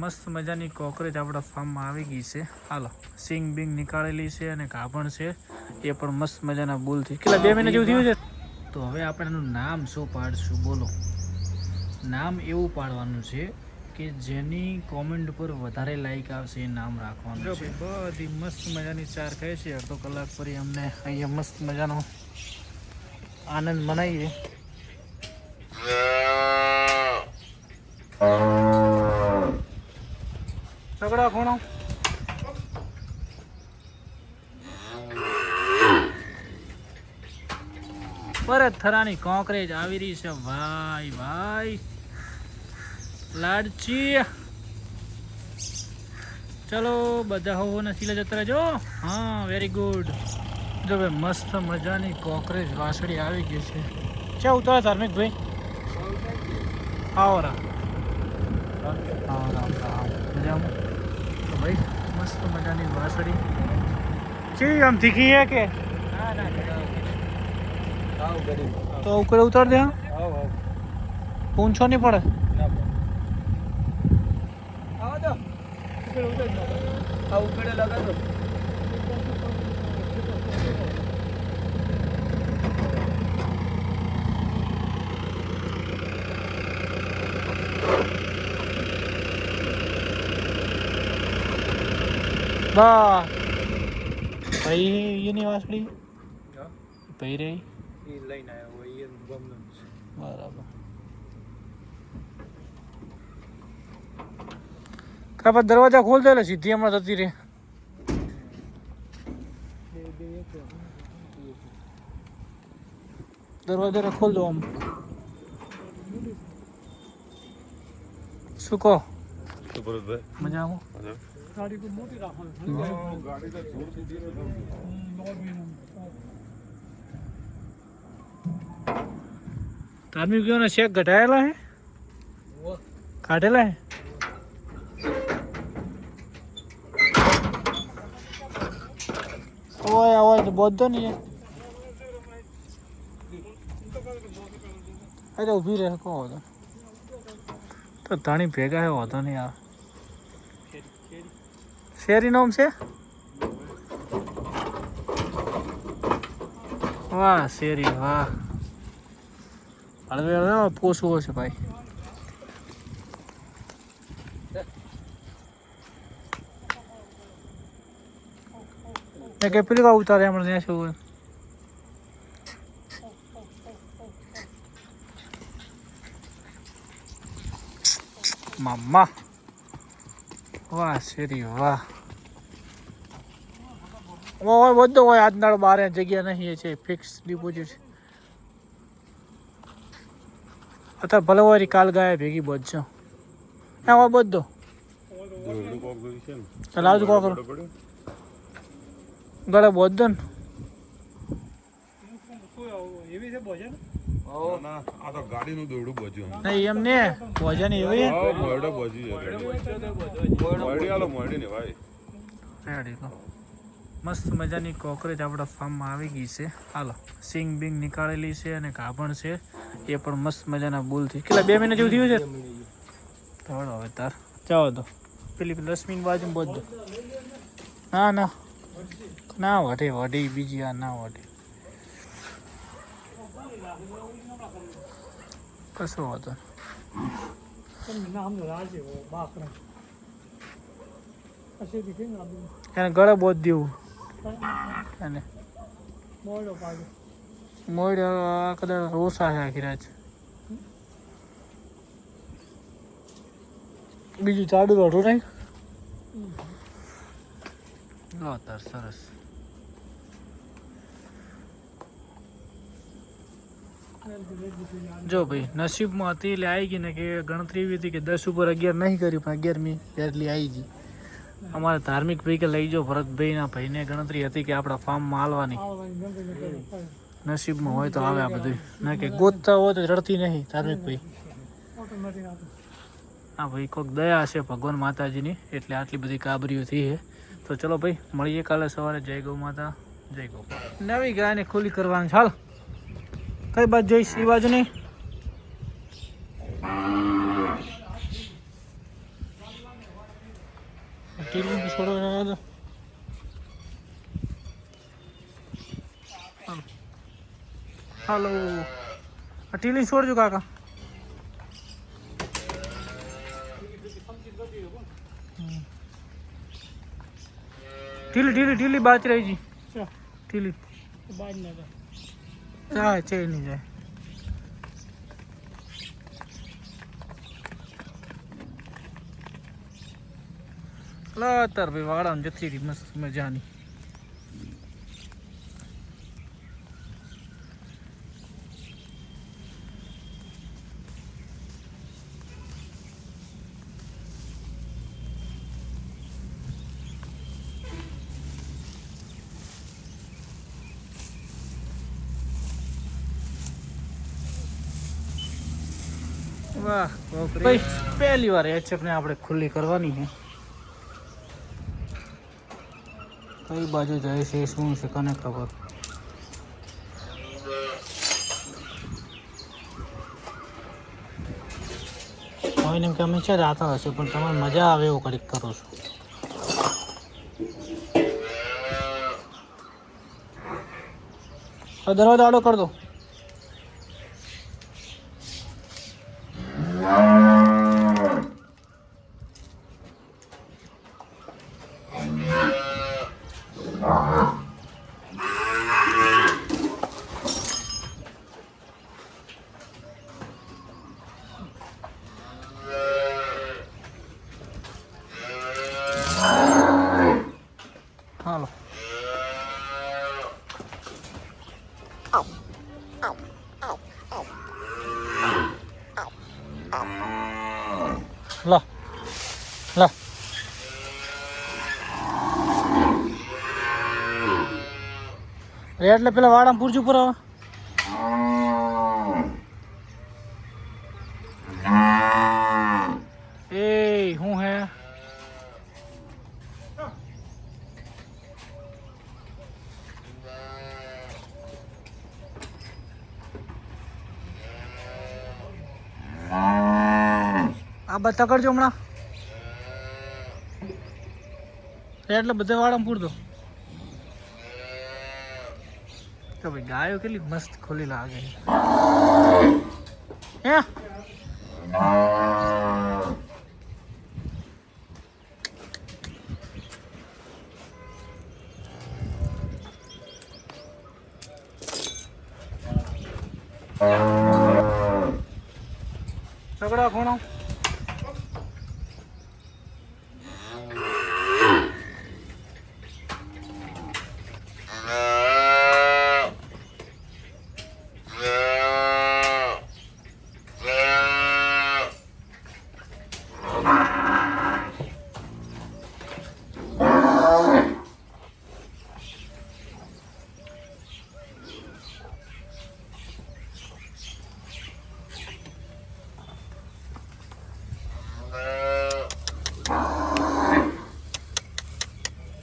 મસ્ત મજાની કોકરેજ આપણા ફાર્મમાં આવી ગઈ છે. હાલો સિંગ બિંગ નીકાળેલી છે અને ગાભણ છે એ પણ મસ્ત મજાના બુલથી કેટલા 2 મહિના જેવું થયું છે. તો હવે આપણે એનું નામ શું પાડશું બોલો. નામ એવું પાડવાનું છે કે જેની કોમેન્ટ પર વધારે લાઈક આવશે એ નામ રાખવાનું છે. બધી મસ્ત મજાની ચાર કહે છે. અડધો કલાક ફરી અમને અહીંયા મસ્ત મજાનો આનંદ મનાવીએ. સગડા ખૂણો પરત થરાની કોકરેજ આવી રહી છે. ભાઈ ભાઈ લાડચી ચલો બધા હો નસીલા જતા રહેજો. હા વેરી ગુડ. જો ભાઈ મસ્ત મજાની કોકરેજ વાસળી આવી ગઈ છે. ક્યાં ઉતારે ધાર્મિક ભાઈ આવરા મજામાં ભાઈ મસ્ત મજાની વાસળી કેવી આમ તીખી હે કે તો ઉકળે ઉતાર દે. પૂંછો નહીં પડે. વાહ ભાઈ એની વાસળી ભાઈ રહી લઈને આવ્યો બરાબર. કાપા દરવાજા ખોલ દે એટલે સીધી હમણાં જતી રહે. દરવાજા ખોલ દો આમ. શું કહો મજામાં? ધાર્મિક શેક ઘટાયેલા હે કાઢેલા હે. અવાજ તો બધો નહીં અરે ઊભી રહે કહો તો ધાણી ભેગા હે વાંધો નહીં આવે. શેરી નામ છે વાહ શેરી વાહ. હવે પોસવો છે ભાઈ. કે પેલી વાર ઉતારે હમણાં ત્યાં શું મામા વાહ શેરી વાહ. હોય બધો હોય આજનાળ બારે જગ્યા નહીં છે ફિક્સ ડિપોઝિટ. અત્યારે ભલે હોય કાલ ગાય ભેગી બધો હા હોય બધો લાવજો કોક ગળે બધો ને એમ ને ભોજન એવી મસ્ત મજાની કોકરેજ આપણા ફાર્મમાં આવી ગઈ છે. હાલો સિંગ બિંગ નીકાળેલી છે અને ગાભણ છે એ પણ મસ્ત મજાના બુલથી કેટલા 2 મહિના જેવું થયું છે. થોડો હવે તાર જાઓ તો પેલી રશ્મિન બાજુ બધું ના ના ના વઢે વઢી બીજી આ ના વઢે કશો વાંધો એને ગળે બોધ દેવું અને મોડ કદાચ ઓછા છે આખી રાત. બીજું ચાડું રોઢું નહીં લો તાર સરસ. જો ભાઈ નસીબમાં હતી એટલે આવી ગઈ ને કે ગણતરી એવી હતી કે 10 ઉપર 11 નહીં કર્યું પણ 11મી એટલી આવી ગઈ. અમારા ધાર્મિક ભાઈ કે લઈ જાઓ ભરતભાઈના ભાઈને ગણતરી હતી કે આપણા ફાર્મમાં હાલવાની. નસીબમાં હોય તો આવે આ બધું ના કે ગોતતા હોય તો રડતી નહીં ધાર્મિક ભાઈ. હા ભાઈ કોઈક દયા છે ભગવાન માતાજીની એટલે આટલી બધી કાબરીઓ થઈ છે. તો ચલો ભાઈ મળીએ કાલે સવારે. જય ગૌ માતા જય ગૌ. નવી ગાયને ખુલ્લી કરવાની ચાલ. કઈ બાજુ જઈશ એ બાજુ નહીં ટીલી છોડો રહેવા દો. હાલો ટીલી છોડજો કાકા. ટીલી ટીલી ટીલી બાચ રહી જી. ટીલી બાજ ના જાય છે નહીં જાય. તાર ભાઈ વાળા જતી રહી મસ્ત મજાની. વાહ ભાઈ પહેલી વાર એચએફ ને આપણે ખુલ્લી કરવાની છે. કઈ બાજુ જાય છે શું છે કને ખબર. કોઈને કે અમે છે જાતા હશે પણ તમારે મજા આવે એવું કંઈક કરો છો. દરવાજો આડો કરી દો. હાલો લા લા એટલે પેલા વાડામાં પૂરજું પર એ હું હે આ બધા કરજો હમણાં એટલે બધા વાળામાં પૂર દો. તો ભાઈ ગાયો કેટલી મસ્ત ખોલી લાગે હે. સગડા ખૂણો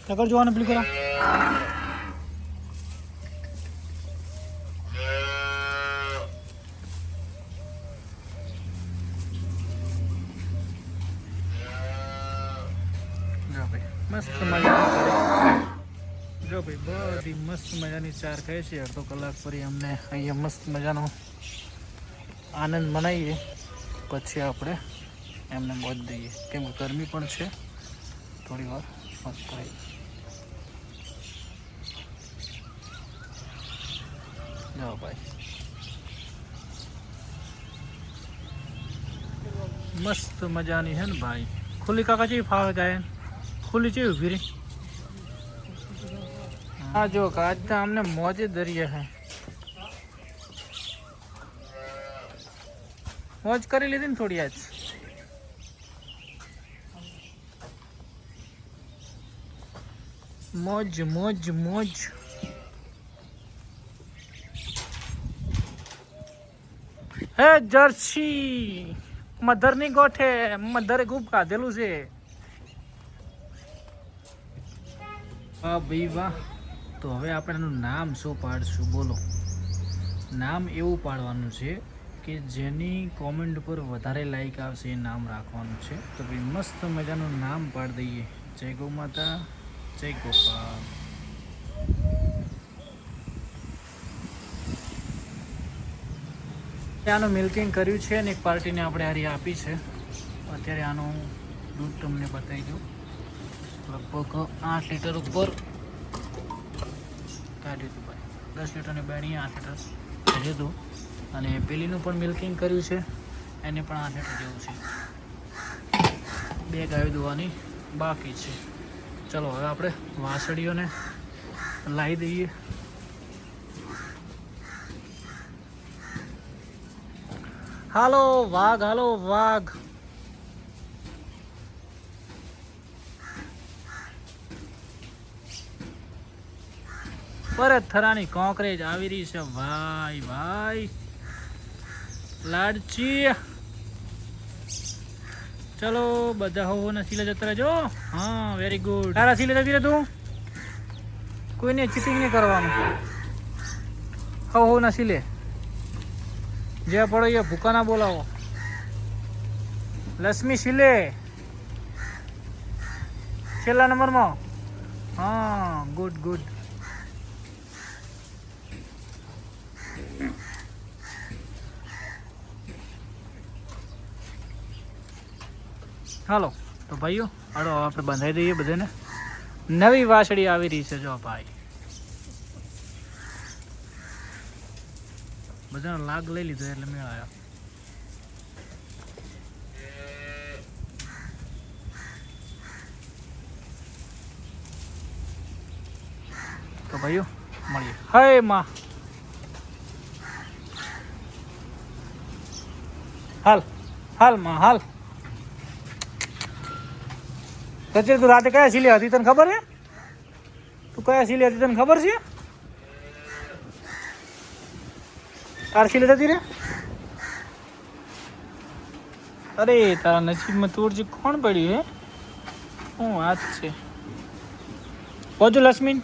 ટકર જોવાને પેલી કરા. મસ્ત મજાની જો ભાઈ બધી મસ્ત મજાની ચાર ખાય છે. અડધો કલાક ફરી અમને અહીંયા મસ્ત મજાનો આનંદ મનાવીએ પછી આપણે એમને મોજ દઈએ કેમ કે ગરમી પણ છે. થોડી વાર મસ્ત થાય. જાઓ ભાઈ મસ્ત મજાની છે ને ભાઈ. ખુલ્લી કાકા ચેવી ફાવે જાય ખુલ્લી ચેવી ઉભી રહી. હા જો આજ તો અમને મોજે દરિયા હે. મોજ કરી લીધી ને થોડી આજ. મોજ મોજ મોજ. હે જર્સી મધરની ગોઠે મધરે ખૂબ ખાધેલું છે. વાહ ભાઈ વાહ. તો હવે આપણે એનું નામ શું પાડશું બોલો. નામ એવું પાડવાનું છે કે જેની કોમેન્ટ પર વધારે લાઈક આવશે એ નામ રાખવાનું છે. તો ભાઈ મસ્ત મજાનું નામ પાડી દઈએ. જય ગૌ માતા, જય ગોપાલ. આનું મિલ્કિંગ કર્યું છે અને એક પાર્ટીને આપણે હારી આપી છે. અત્યારે આનું દૂધ તમને બતાવી દઉં. લગભગ 8 લીટર ઉપર કાઢ્યું હતું ભાઈ. 10 લીટરની બેણી 8 લીટર લીધું. અને પેલીનું પણ મિલ્કિંગ કર્યું છે, એને પણ 8 લીટર જેવું છે. 2 ગાયો દોવાની બાકી છે. ચલો હવે આપણે વાસળીઓને લાવી દઈએ. હાલો વાઘ, હાલો વાઘ. પરત થરાની કોંકરેજ આવી રહી છે ભાઈ ભાઈ. લાડચી ચલો બધા હો નસીલે જતા રહેજો. હા વેરી ગુડ. તારા સીલે જતી રહે તું. કોઈને ચીટિંગ નહીં કરવાનું. હો નસીલે જે પડો એ ભૂકા ના બોલાવો. લક્ષ્મી સિલે છેલ્લા નંબરમાં. હા ગુડ ગુડ. હાલો તો ભાઈઓ હાલો આપણે બંધાઈ દઈએ બધાને. નવી વાસળી આવી રહી છે જો ભાઈ. બધાનો લાગ લઈ લીધો એટલે મેળ આવ્યો. તો ભાઈઓ મળીએ. હે માં હાલ હાલ માં હાલ. સચિન તું રાતે કયા સિલે હતી તને ખબર છે? તું કયા સિલે હતી તને ખબર છે? તાર સિલે જતી રે. અરે તારા નસીબમાં તુરજી કોણ પડ્યું હે? હું વાત છે. પહોંચો લક્ષ્મી.